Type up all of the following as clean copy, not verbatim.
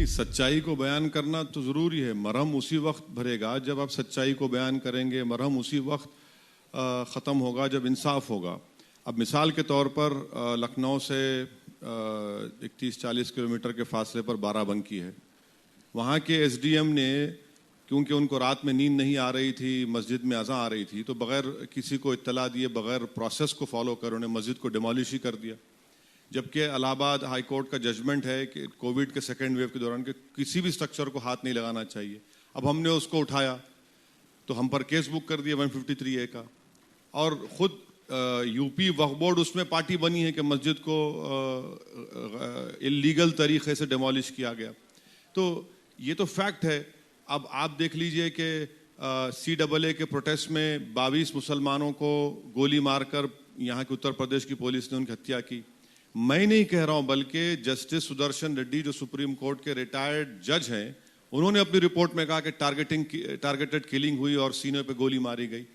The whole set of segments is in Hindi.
नहीं, सच्चाई को बयान करना तो ज़रूरी है। मरहम उसी वक्त भरेगा जब आप सच्चाई को बयान करेंगे, मरहम उसी वक्त ख़त्म होगा जब इंसाफ होगा। अब मिसाल के तौर पर लखनऊ से 31-40 किलोमीटर के फासले पर बाराबंकी है। वहाँ के एसडीएम ने, क्योंकि उनको रात में नींद नहीं आ रही थी, मस्जिद में अज़ां आ रही थी, तो बग़ैर किसी को इत्तला दिए, बग़ैर प्रोसेस को फॉलो कर उन्होंने मस्जिद को डिमोलिश ही कर दिया। जबकि इलाहाबाद हाई कोर्ट का जजमेंट है कि कोविड के सेकेंड वेव के दौरान कि किसी भी स्ट्रक्चर को हाथ नहीं लगाना चाहिए। अब हमने उसको उठाया तो हम पर केस बुक कर दिया 153A का, और ख़ुद यूपी वक्फ बोर्ड उसमें पार्टी बनी है कि मस्जिद को इलीगल तरीक़े से डिमोलिश किया गया। तो ये तो फैक्ट है। अब आप देख लीजिए कि CAA के प्रोटेस्ट में 22 मुसलमानों को गोली मारकर यहाँ के उत्तर प्रदेश की पुलिस ने उनकी हत्या की। मैं नहीं कह रहा हूँ, बल्कि जस्टिस सुदर्शन रेड्डी जो सुप्रीम कोर्ट के रिटायर्ड जज हैं, उन्होंने अपनी रिपोर्ट में कहा कि टारगेटेड किलिंग हुई और सीने पे गोली मारी गई।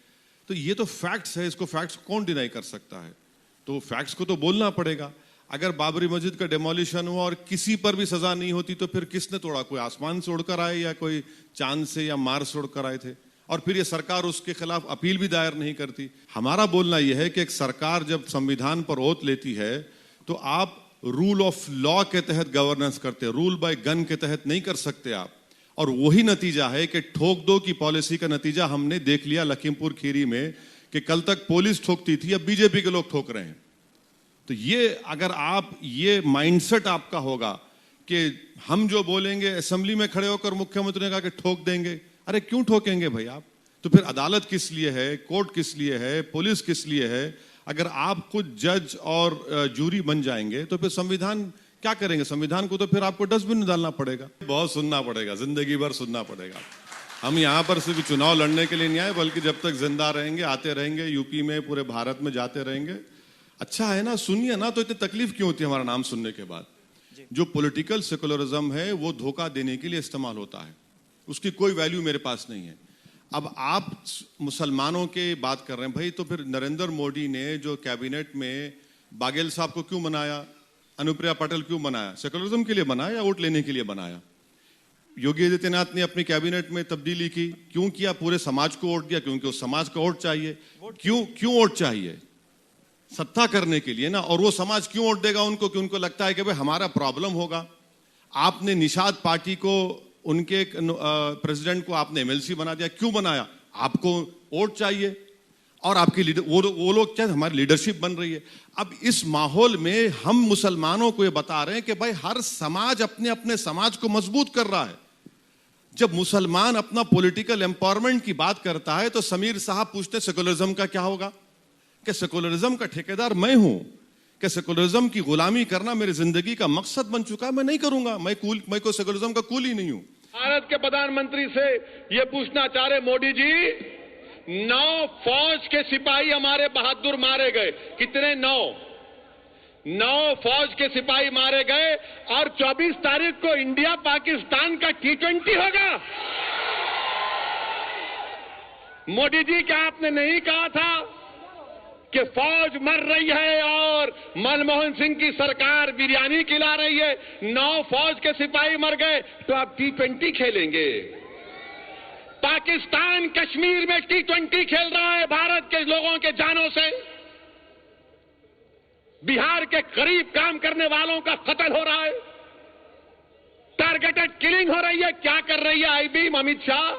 तो ये तो फैक्ट्स है, इसको फैक्ट्स कौन डिनाई कर सकता है? तो फैक्ट्स को तो बोलना पड़ेगा। अगर बाबरी मस्जिद का डेमोलिशन हुआ और किसी पर भी सजा नहीं होती तो फिर किसने तोड़ा? कोई आसमान से उड़कर आए या कोई चांद से या मार्स से उड़कर आए थे? और फिर ये सरकार उसके खिलाफ अपील भी दायर नहीं करती। हमारा बोलना यह है कि एक सरकार जब संविधान पर ओथ लेती है तो आप रूल ऑफ लॉ के तहत गवर्नेंस करते हैं, रूल बाय गन के तहत नहीं कर सकते आप। और वही नतीजा है कि ठोक दो की पॉलिसी का नतीजा हमने देख लिया लखीमपुर खीरी में, कि कल तक पुलिस ठोकती थी, अब बीजेपी के लोग ठोक रहे हैं। तो ये अगर आप ये माइंडसेट आपका होगा कि हम जो बोलेंगे, असेंबली में खड़े होकर मुख्यमंत्री ने कहा कि ठोक देंगे, अरे क्यों ठोकेंगे भाई आप? तो फिर अदालत किस लिए है, कोर्ट किस लिए है, पुलिस किस लिए है? अगर आप खुद जज और जूरी बन जाएंगे तो फिर संविधान क्या करेंगे? संविधान को तो फिर आपको डस्टबिन में डालना पड़ेगा। बहुत सुनना पड़ेगा, जिंदगी भर सुनना पड़ेगा। हम यहाँ पर सिर्फ चुनाव लड़ने के लिए नहीं आए, बल्कि जब तक जिंदा रहेंगे आते रहेंगे, यूपी में, पूरे भारत में जाते रहेंगे। अच्छा है ना, सुनिए ना, तो इतनी तकलीफ क्यों होती है हमारा नाम सुनने के बाद? जो पॉलिटिकल सेकुलरिज्म है वो धोखा देने के लिए इस्तेमाल होता है, उसकी कोई वैल्यू मेरे पास नहीं है। अब आप मुसलमानों के बात कर रहे हैं भाई, तो फिर नरेंद्र मोदी ने जो कैबिनेट में बाघेल साहब को क्यों बनाया, अनुप्रिया पटेल क्यों बनाया? सेकुलरिज्म के लिए बनाया या वोट लेने के लिए बनाया? योगी आदित्यनाथ ने अपनी कैबिनेट में तब्दीली की, क्यों किया? पूरे समाज को वोट दिया, क्योंकि उस समाज का वोट चाहिए। क्यों वोट चाहिए? सत्ता करने के लिए ना। और वो समाज क्यों वोट देगा उनको? कि उनको लगता है कि भाई हमारा प्रॉब्लम होगा। आपने निषाद पार्टी को, उनके प्रेसिडेंट को आपने MLC बना दिया, क्यों बनाया? आपको वोट चाहिए और आपकी वो लोग क्या, हमारी लीडरशिप बन रही है। अब इस माहौल में हम मुसलमानों को ये बता रहे हैं कि भाई हर समाज अपने अपने समाज को मजबूत कर रहा है। जब मुसलमान अपना पॉलिटिकल एम्पावरमेंट की बात करता है तो समीर साहब पूछते सेकुलरिज्म का क्या होगा? कि सेकुलरिज्म का ठेकेदार मैं हूं, कि सेकुलरिज्म की गुलामी करना मेरी जिंदगी का मकसद बन चुका है, मैं नहीं करूंगा। मैं कोई सेकुलरिज्म का कूल ही नहीं हूं। भारत के प्रधानमंत्री से ये पूछना चाह रहे मोदी जी, 9 फौज के सिपाही हमारे बहादुर मारे गए। कितने? 9 फौज के सिपाही मारे गए, और 24 तारीख को इंडिया पाकिस्तान का T20 होगा। मोदी जी, क्या आपने नहीं कहा था कि फौज मर रही है और मनमोहन सिंह की सरकार बिरयानी खिला रही है? 9 फौज के सिपाही मर गए तो आप T20 खेलेंगे? पाकिस्तान कश्मीर में T20 खेल रहा है भारत के लोगों के जानों से। बिहार के करीब काम करने वालों का कत्ल हो रहा है, टारगेटेड किलिंग हो रही है। क्या कर रही है IB, अमित शाह?